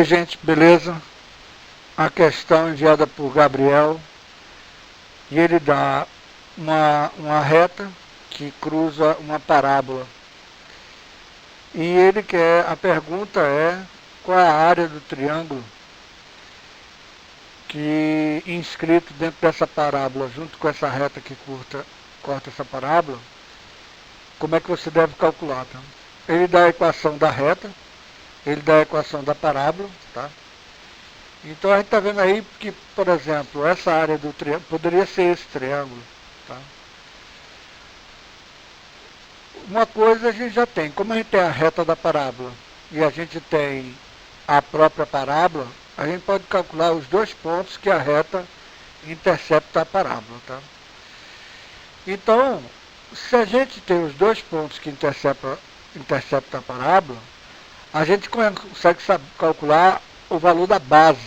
Gente, beleza? A questão enviada por Gabriel e ele dá uma reta que cruza uma parábola. E ele quer, a pergunta é qual é a área do triângulo que inscrito dentro dessa parábola, junto com essa reta que corta essa parábola, como é que você deve calcular, tá? Ele dá a equação da reta, ele dá a equação da parábola, tá? Então a gente está vendo aí que, por exemplo, essa área do triângulo poderia ser esse triângulo. Tá? Uma coisa a gente já tem, como a gente tem a reta da parábola e a gente tem a própria parábola, a gente pode calcular os dois pontos que a reta intercepta a parábola. Tá? Então, se a gente tem os dois pontos que interceptam a parábola, a gente consegue calcular o valor da base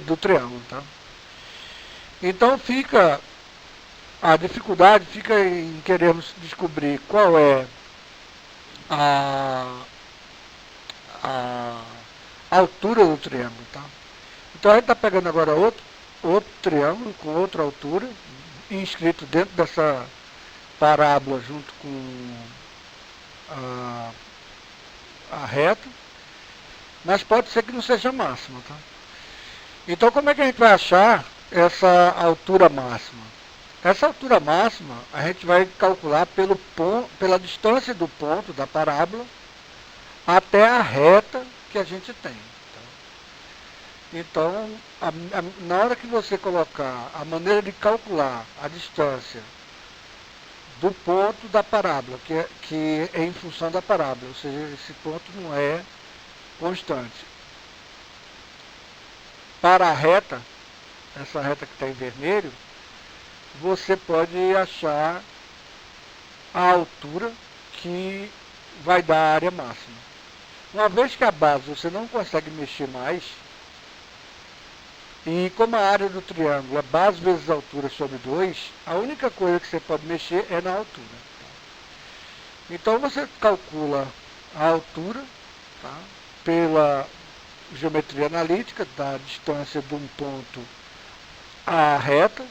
do triângulo. Tá? Então a dificuldade fica em querermos descobrir qual é a altura do triângulo. Tá? Então a gente está pegando agora outro triângulo com outra altura, inscrito dentro dessa parábola junto com a reta, mas pode ser que não seja máxima. Tá? Então como é que a gente vai achar essa altura máxima? Essa altura máxima a gente vai calcular pela distância do ponto da parábola até a reta que a gente tem. Tá? Então, na hora que você colocar a maneira de calcular a distância do ponto da parábola, que é em função da parábola, ou seja, esse ponto não é constante. Para a reta, essa reta que está em vermelho, você pode achar a altura que vai dar a área máxima. Uma vez que a base você não consegue mexer mais, e como a área do triângulo é base vezes altura sobre 2, a única coisa que você pode mexer é na altura. Então você calcula a altura, tá, pela geometria analítica, da distância de um ponto à reta,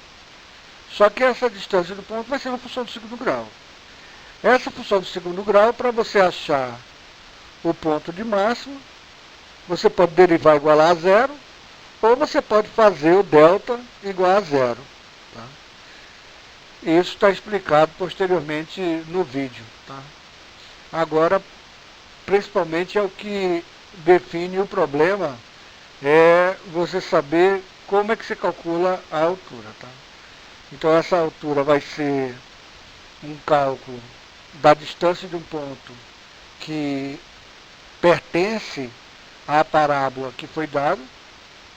só que essa distância do ponto vai ser uma função do segundo grau. Essa função do segundo grau, para você achar o ponto de máxima, você pode derivar igual a zero, ou você pode fazer o delta igual a zero. Tá? Isso está explicado posteriormente no vídeo. Tá? Agora, principalmente é o que define o problema, é você saber como é que se calcula a altura. Tá? Então essa altura vai ser um cálculo da distância de um ponto que pertence à parábola que foi dado,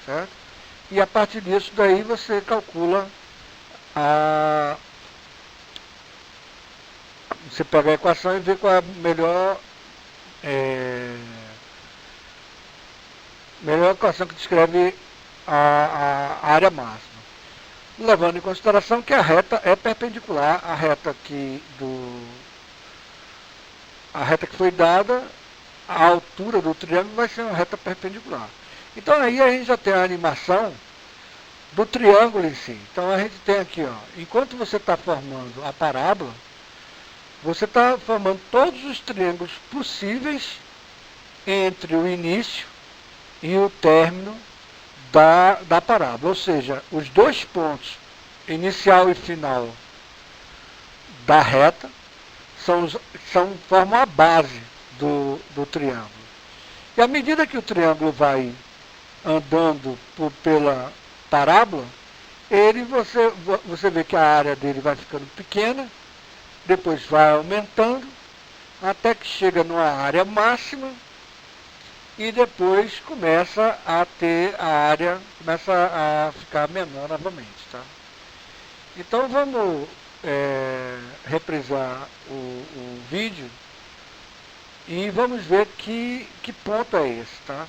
certo? E a partir disso daí você calcula você pega a equação e vê qual é a melhor equação que descreve a área máxima. Levando em consideração que a reta é perpendicular à reta que foi dada, a altura do triângulo vai ser uma reta perpendicular. Então aí a gente já tem a animação do triângulo em si. Então a gente tem aqui, ó, enquanto você está formando a parábola, você está formando todos os triângulos possíveis entre o início e o término da parábola, ou seja, os dois pontos, inicial e final da reta, formam a base do triângulo. E à medida que o triângulo vai andando pela parábola, você vê que a área dele vai ficando pequena, depois vai aumentando, até que chega numa área máxima, e depois começa a ficar menor novamente. Tá? Então vamos reprisar o vídeo e vamos ver que ponto é esse. Tá?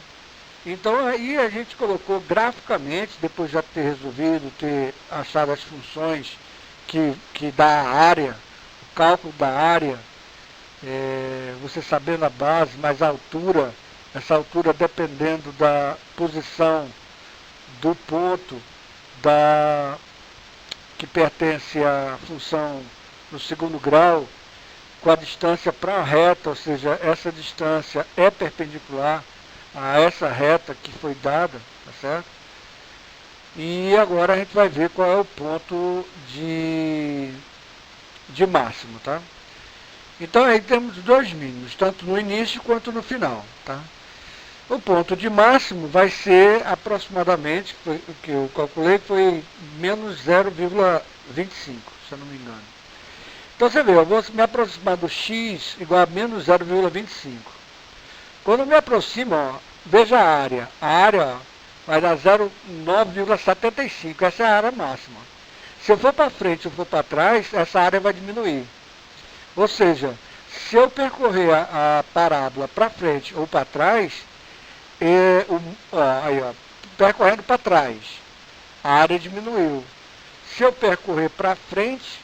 Então aí a gente colocou graficamente, depois de já ter resolvido, ter achado as funções que dá a área, o cálculo da área você sabendo a base, mas a altura, essa altura dependendo da posição do ponto que pertence à função no segundo grau, com a distância para a reta, ou seja, essa distância é perpendicular a essa reta que foi dada, tá certo? E agora a gente vai ver qual é o ponto de máximo, tá? Então aí temos dois mínimos, tanto no início quanto no final, tá? O ponto de máximo vai ser aproximadamente, o que eu calculei foi menos 0,25, se eu não me engano. Então você vê, eu vou me aproximar do x igual a menos 0,25. Quando eu me aproximo, ó, veja a área. A área ó, vai dar 0,9,75, essa é a área máxima. Se eu for para frente ou for para trás, essa área vai diminuir. Ou seja, se eu percorrer a parábola para frente ou para trás, percorrendo para trás, a área diminuiu. Se eu percorrer para frente,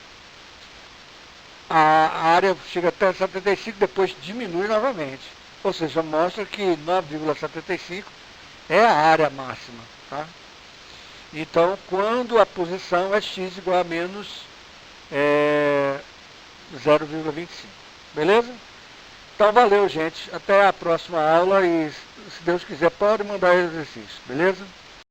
a área chega até 75, depois diminui novamente. Ou seja, mostra que 9,75 é a área máxima. Tá? Então, quando a posição é x igual a menos 0,25. Beleza? Então, valeu, gente. Até a próxima aula e, se Deus quiser, pode mandar exercício. Beleza?